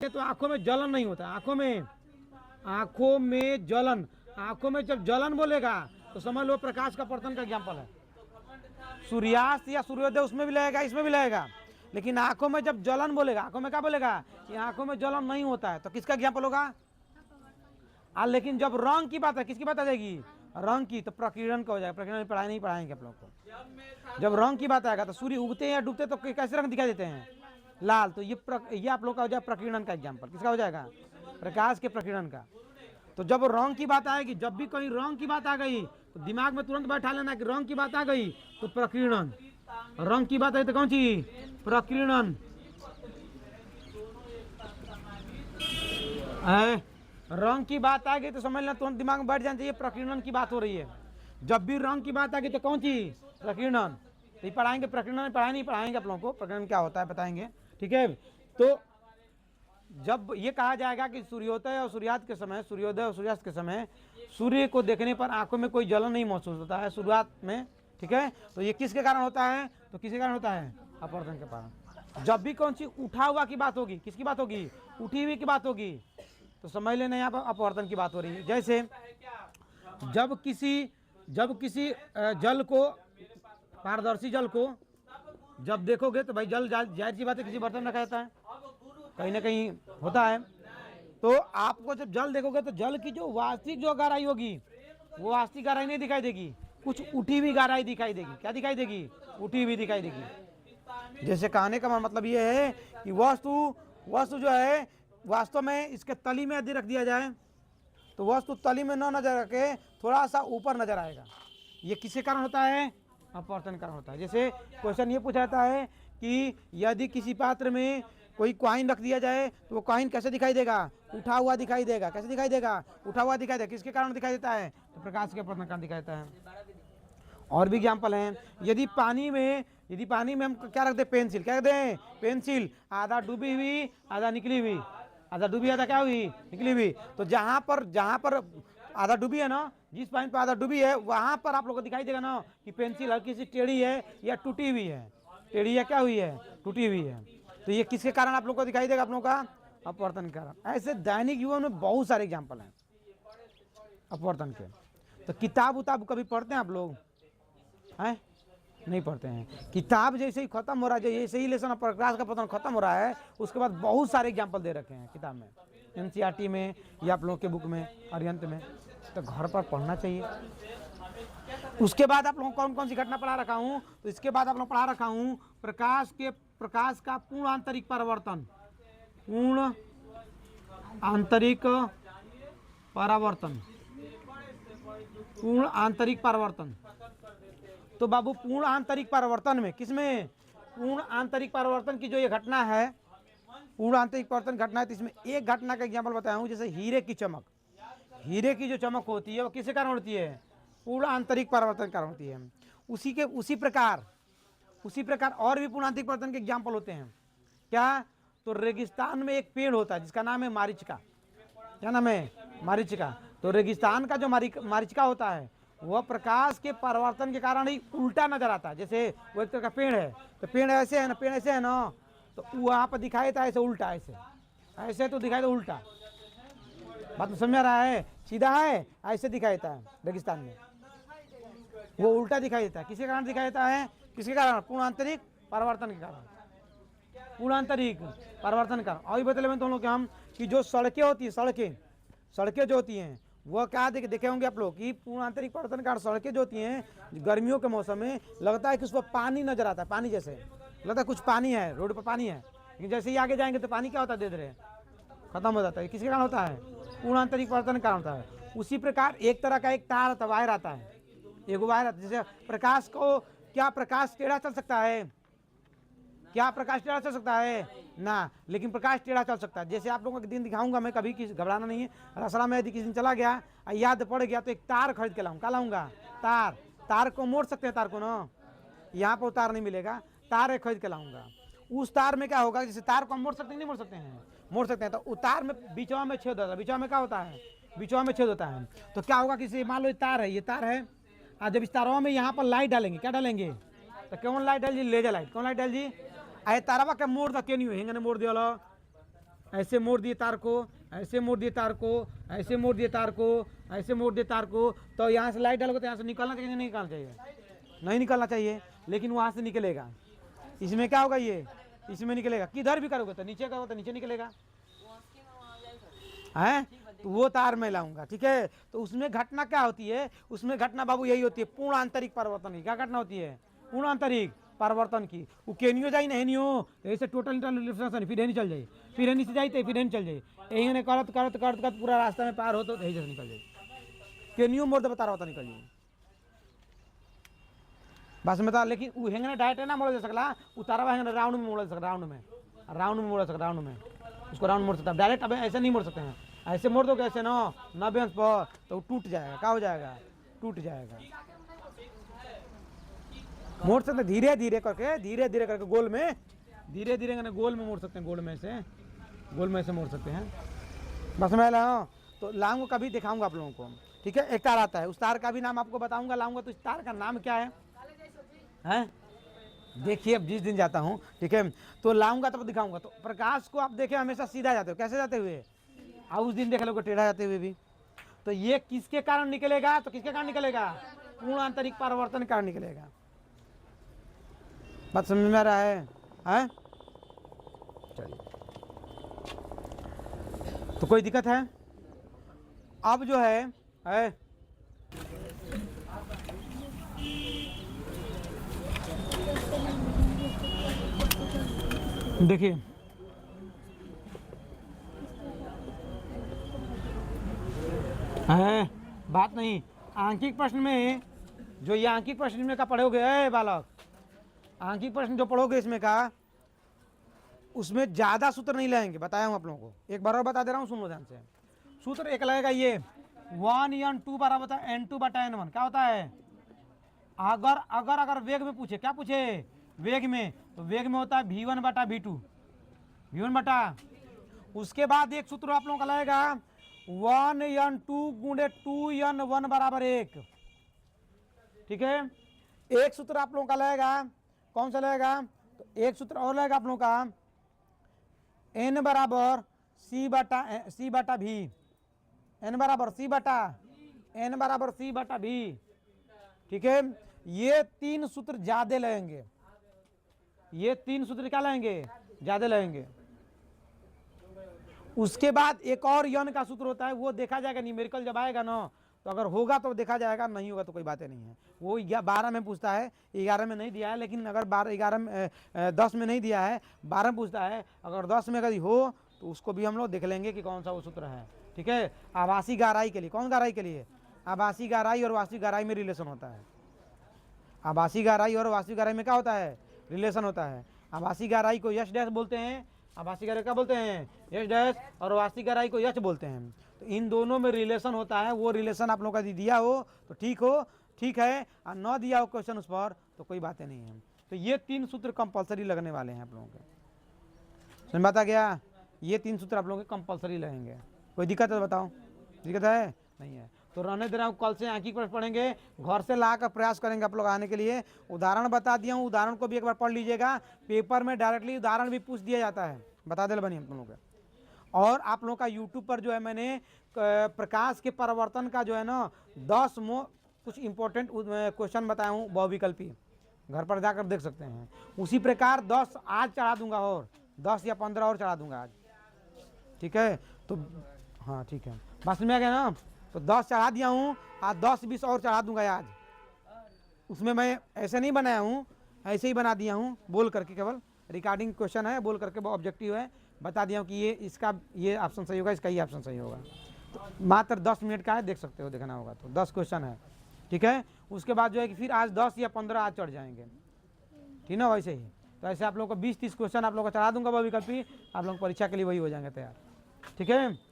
तो आंखों में जलन नहीं होता, आंखों में जलन, आंखों में जब जलन बोलेगा तो समझ लो प्रकाश का पतन का एग्जाम्पल है। सूर्यास्त या सूर्योदय उसमें भी लगेगा, इसमें भी लगेगा, लेकिन आंखों में जब जलन बोलेगा, आंखों में क्या बोलेगा कि आंखों में जलन नहीं होता है, तो किसका एग्जाम्पल होगा? लेकिन जब रंग की बात है, किसकी बात आ जाएगी? रंग की, तो प्रकीर्णन का हो जाएगा। प्रकीर्णन पढ़ाई नहीं पढ़ाएंगे आप लोग को। जब रंग की बात आएगा तो सूर्य उगते हैं या डूबते तो कैसे रंग दिखाई देते हैं? लाल। तो ये आप लोग का हो जाएगा प्रकीर्णन का एग्जाम्पल। किसका हो जाएगा? प्रकाश के प्रकीर्णन का। तो जब रंग की बात आएगी, जब भी कहीं रंग की बात आ गई तो दिमाग में तुरंत बैठा लेना कि रंग की बात आ गई तो प्रकीर्णन। रंग की बात आई तो कौन सी? प्रकीर्णन। रंग की बात आ गई तो समझ लेना तुरंत दिमाग में बैठ जाना चाहिए प्रकीर्णन की बात हो रही है। जब भी रंग की बात आ गई तो कौन सी? प्रकीर्णन। तो ये पढ़ाएंगे प्रकीर्णन, पढ़ाई नहीं पढ़ाएंगे आप लोगों को, प्रकीर्णन क्या होता है बताएंगे, ठीक है। तो जब ये कहा जाएगा कि सूर्योदय और सूर्यास्त के समय, सूर्योदय और सूर्यास्त के समय सूर्य को देखने पर आंखों में कोई जलन नहीं महसूस होता है शुरुआत में, ठीक है। तो ये किसके कारण होता है? तो किसके कारण होता है? अपवर्तन के कारण। जब भी कौन सी उठा हुआ की बात होगी, किसकी बात होगी? उठी हुई की बात होगी, तो समझ लेना यहाँ पर अपवर्तन की बात हो रही है। जैसे जब किसी जल को, पारदर्शी जल को जब देखोगे तो भाई जल जाहिर सी बात है किसी बर्तन में रखा जाता है, कहीं ना कहीं होता है। तो आपको जब जल देखोगे तो जल की जो वास्तविक जो गहराई होगी वो वास्तविक गहराई नहीं दिखाई देगी, कुछ उठी हुई गहराई दिखाई देगी। क्या दिखाई देगी? उठी हुई दिखाई देगी। जैसे कहने का मतलब ये है कि वस्तु जो है वास्तव में इसके तली में यदि रख दिया जाए तो वस्तु तली में न नजर रखे, थोड़ा सा ऊपर नजर आएगा। ये किसके कारण होता है? अपवर्तन कारण होता है। जैसे क्वेश्चन ये पूछा जाता है कि यदि किसी पात्र में कोई कॉइन रख दिया जाए तो वो कॉइन कैसे दिखाई देगा? उठा हुआ दिखाई देगा। कैसे दिखाई देगा? उठा हुआ दिखाई देगा। किसके कारण दिखाई देता है? तो प्रकाश के अपवर्तन कारण दिखाई देता है। और भी एग्जाम्पल हैं। यदि पानी में हम क्या रख दें? पेंसिल। क्या रख दें? पेंसिल। आधा डूबी हुई, आधा निकली हुई, आधा डूबी, आधा क्या हुई? निकली हुई। तो जहां पर आधा डूबी है ना, जिस पॉइंट पर आधा डूबी है वहां पर आप लोग को दिखाई देगा ना कि पेंसिल हल्की सी टेढ़ी है या टूटी हुई है। टेढ़ी या क्या हुई है? टूटी हुई है। तो ये किसके कारण आप लोग को दिखाई देगा? आप लोगों का अपवर्तन के कारण। ऐसे दैनिक जीवन में बहुत सारे एग्जाम्पल हैं अपवर्तन के। तो किताब उताब कभी पढ़ते हैं आप लोग? हैं? नहीं पढ़ते हैं। किताब जैसे ही खत्म हो रहा है, जैसे ही लेसन प्रकाश का पतन खत्म हो रहा है उसके बाद बहुत सारे एग्जाम्पल दे रखे हैं किताब में, एनसीईआरटी में या आप लोगों के बुक में, अरिहंत में। तो घर पर पढ़ना चाहिए। उसके बाद आप लोगों को कौन कौन सी घटना पढ़ा रखा हूँ? तो इसके बाद आप लोग पढ़ा रखा हूँ प्रकाश का पूर्ण आंतरिक परावर्तन। पूर्ण आंतरिक परावर्तन। तो बाबू पूर्ण आंतरिक परावर्तन में किसमें? पूर्ण आंतरिक परावर्तन की जो ये घटना है, पूर्ण आंतरिक परावर्तन घटना है, तो इसमें एक घटना का एग्जाम्पल बताया हूँ। जैसे हीरे की चमक, हीरे की जो चमक होती है वो किसके कारण होती है? पूर्ण आंतरिक परावर्तन कारण होती है। उसी प्रकार और भी पूर्ण आंतरिक परावर्तन के एग्जाम्पल होते हैं। क्या? तो रेगिस्तान में एक पेड़ होता है जिसका नाम है मारीचिका। क्या नाम है? मारीचिका। तो रेगिस्तान का जो मारीचिका होता है वह प्रकाश के परावर्तन के कारण ही उल्टा नजर आता है। जैसे वो एक तरह का पेड़ है, तो पेड़ ऐसे है ना, पेड़ ऐसे है ना, तो वहां पर दिखाई देता है ऐसे उल्टा, ऐसे तो दिखाई दे उल्टा। बात तो समझ रहा है? सीधा है ऐसे दिखाई देता है रेगिस्तान में, वो उल्टा दिखाई देता है। किसके कारण दिखाई देता है? किसके कारण? पूर्ण आंतरिक परावर्तन के कारण। पूर्ण आंतरिक परावर्तन कारण। और बता लें तुम लोग हम कि जो सड़कें होती है, सड़कें जो होती हैं वह क्या देखे होंगे आप लोग कि पूर्ण आंतरिक परावर्तन कारण सड़कें जो होती हैं गर्मियों के मौसम में लगता है कि उस पर पानी नजर आता है, पानी जैसे लगता है कुछ पानी है, रोड पर पानी है, लेकिन जैसे ही आगे जाएंगे तो पानी क्या होता है? दे रहे खत्म हो जाता है। किसके कारण होता है? पूर्ण आंतरिक परावर्तन कारण होता है। उसी प्रकार एक तरह का एक तार आता, वायर आता है, एक वायर आता है। जैसे प्रकाश को, क्या प्रकाश टेढ़ा चल सकता है? क्या प्रकाश टेढ़ा चल सकता है? ना, लेकिन प्रकाश टेढ़ा चल सकता है। जैसे आप लोगों को दिन दिखाऊंगा मैं, कभी किसी घबराना नहीं है। रसड़ा में यदि किसी दिन चला गया याद पड़ गया तो एक तार खरीद के लाऊंगा। क्या लाऊंगा? तार को मोड़ सकते हैं, तार को ना, यहाँ पर तार नहीं मिलेगा, तार खरीद के लाऊंगा। उस तार में क्या होगा? जैसे तार को हम मोड़ सकते हैं, नहीं मोड़ सकते हैं? मोड़ सकते हैं। तो उस तार में बीचवा में छेद होता है। बीचवा में क्या होता है? बीचवा में छेद होता है। तो क्या होगा? किसी मान लो ये तार है, और जब इस तारवा में यहाँ पर लाइट डालेंगे, क्या डालेंगे? तो कौन लाइट डाल जी? Laser light. कौन लाइट डाल जी? अरे तारवा के मोड़ तक क्यों नहीं हेंगे मोड़ दिया ऐसे मोड़ दिए तार को, ऐसे मोड़ दिए तार को, ऐसे मोड़ दिए तार को, ऐसे मोड़ दिए तार को, तो यहाँ से लाइट डालोगे तो यहाँ से निकलना चाहिए, नहीं निकलना चाहिए, नहीं निकलना चाहिए, लेकिन वहाँ से निकलेगा। इसमें क्या होगा, ये इसमें निकलेगा। किधर भी करोगे तो नीचे करोगे तो नीचे निकलेगा, हैं? तो वो तार मैं लाऊंगा, ठीक है। तो उसमें घटना क्या होती है, उसमें घटना बाबू यही होती है, पूर्ण आंतरिक परिवर्तन की। क्या घटना होती है? पूर्ण आंतरिक परिवर्तन की। वो केनियो जाई नहीं नहीं हो ऐसे टोटल इंटरनेशन, फिर नहीं चल जाए, फिर नहीं से जाई फिर नहीं चल जाए, यही ने करत करत करत करत पूरा रास्ता में पार हो तो यही जैसे निकल जाए। केनियो मोड़ दे बता रहा होता निकल जाए बस में था। लेकिन वो हेंगने डायरेक्ट ना मोड़ दे सकला, उतारा हेंगने राउंड में मोड़ सकता, राउंड में मोड़ सकता, राउंड में उसको राउंड मोड़ सकता। डायरेक्ट अब ऐसे नहीं मोड़ सकते हैं, ऐसे मोड़ दो ऐसे ना बेंच पर तो टूट जाएगा। क्या हो जाएगा? टूट जाएगा। मोड़ सकते धीरे धीरे करके गोल में, धीरे धीरे गोल में मोड़ सकते हैं, गोल में से मोड़ सकते हैं। बस मैं लाऊं तो लाऊंगा, कभी दिखाऊंगा आप लोगों को, ठीक है। एक तार आता है, उस तार का भी नाम आपको बताऊंगा, लाऊंगा तो इस तार का नाम क्या है? देखिए अब जिस दिन जाता हूँ, ठीक है, तो लाऊंगा तब दिखाऊंगा। तो प्रकाश को आप देखें हमेशा सीधा जाते हो, कैसे जाते हुए, और उस दिन देख लोगे टेढ़ा जाते हुए भी। तो ये किसके कारण निकलेगा? तो किसके कारण निकलेगा? पूर्ण आंतरिक परिवर्तन के कारण निकलेगा। बात समझ में आ रहा है? चलिए, तो कोई दिक्कत है? अब जो है देखिए, है बात नहीं। आंकिक प्रश्न में जो ये आंकिक प्रश्न में का पढ़ोगे बालक, आंकिक प्रश्न जो पढ़ोगे इसमें का, उसमें ज्यादा सूत्र नहीं लगेंगे, बताया हूं आप लोगों को। एक बार और बता दे रहा हूं, सुन लो ध्यान से। सूत्र एक लगेगा ये 1n2 बराबर होता है n2/n1। क्या होता है? अगर वेग में पूछे, क्या पूछे? वेग में, तो वेग में होता है v1/v2, उसके बाद एक सूत्र आप लोगों का लगेगा 1n2 गुणे 2n1 बराबर 1, ठीक है। एक सूत्र आप लोगों का लगेगा, कौन सा लगेगा? तो एक सूत्र और लगेगा आप लोगों का n बराबर c बटा v, n बराबर c बटा v, ठीक है। ये तीन सूत्र ज्यादा लगेंगे, ये तीन सूत्र क्या लगेंगे? ज्यादा लगेंगे। उसके बाद एक और यन का सूत्र होता है, वो देखा जाएगा न्यूमेरिकल जब आएगा ना, तो अगर होगा तो देखा जाएगा, नहीं होगा तो कोई बातें नहीं है। वो 12 में पूछता है, 11 में नहीं दिया है, लेकिन अगर 11 में 10 में नहीं दिया है, 12 में पूछता है, अगर 10 में अगर हो तो उसको भी हम लोग देख लेंगे कि कौन सा वो सूत्र है, ठीक है। आभासी गहराई के लिए, कौन गहराई के लिए? आभासी गहराई और वास्तविक गहराई में रिलेशन होता है। आभासी गहराई और वास्तविक गहराई में क्या होता है? रिलेशन होता है। आभासी गहराई को यश डैश बोलते हैं, आभासी गहराई क्या बोलते हैं? यश डैश, और वास्तविक गहराई को यश बोलते हैं। तो इन दोनों में रिलेशन होता है। वो रिलेशन आप लोगों का दिया हो तो ठीक है, और न दिया हो क्वेश्चन उस पर तो कोई बातें नहीं है। तो ये तीन सूत्र कंपलसरी लगने वाले हैं आप लोगों के, समझ में आ गया? ये तीन सूत्र आप लोगों के कंपलसरी लगेंगे। कोई दिक्कत है तो बताओ, दिक्कत है? नहीं है तो रहने दे रहा हूँ। कल से आंखी पर पढ़ेंगे, घर से ला कर प्रयास करेंगे आप लोग आने के लिए। उदाहरण बता दिया हूँ, उदाहरण को भी एक बार पढ़ लीजिएगा। पेपर में डायरेक्टली उदाहरण भी पूछ दिया जाता है, बता दे बनी हम तुम लोग का। और आप लोगों का यूट्यूब पर जो है मैंने प्रकाश के परिवर्तन का जो है ना 10 कुछ इंपॉर्टेंट क्वेश्चन बताया हूँ बहुविकल्पी, घर पर जाकर देख सकते हैं। उसी प्रकार 10 आज चढ़ा दूंगा, और 10 या 15 और चढ़ा दूंगा आज, ठीक है। तो हाँ ठीक है, बस में आ गया ना। तो 10 चढ़ा दिया हूँ, आज 10-20 और चढ़ा दूंगा आज। उसमें मैं ऐसे नहीं बनाया हूँ, ऐसे ही बना दिया हूँ बोल करके, केवल रिकॉर्डिंग क्वेश्चन है, बोल करके वो ऑब्जेक्टिव है, बता दिया हूँ कि ये इसका ये ऑप्शन सही होगा, इसका ये ऑप्शन सही होगा। तो मात्र 10 मिनट का है, देख सकते हो, देखना होगा तो 10 क्वेश्चन है, ठीक है। उसके बाद जो है कि फिर आज 10 या 15 आज चढ़ जाएंगे, ठीक ना, वैसे ही। तो ऐसे आप लोग को 20-30 क्वेश्चन आप लोग को चढ़ा दूंगा बहुविकल्पी, आप लोग परीक्षा के लिए वही हो जाएंगे तैयार, ठीक है।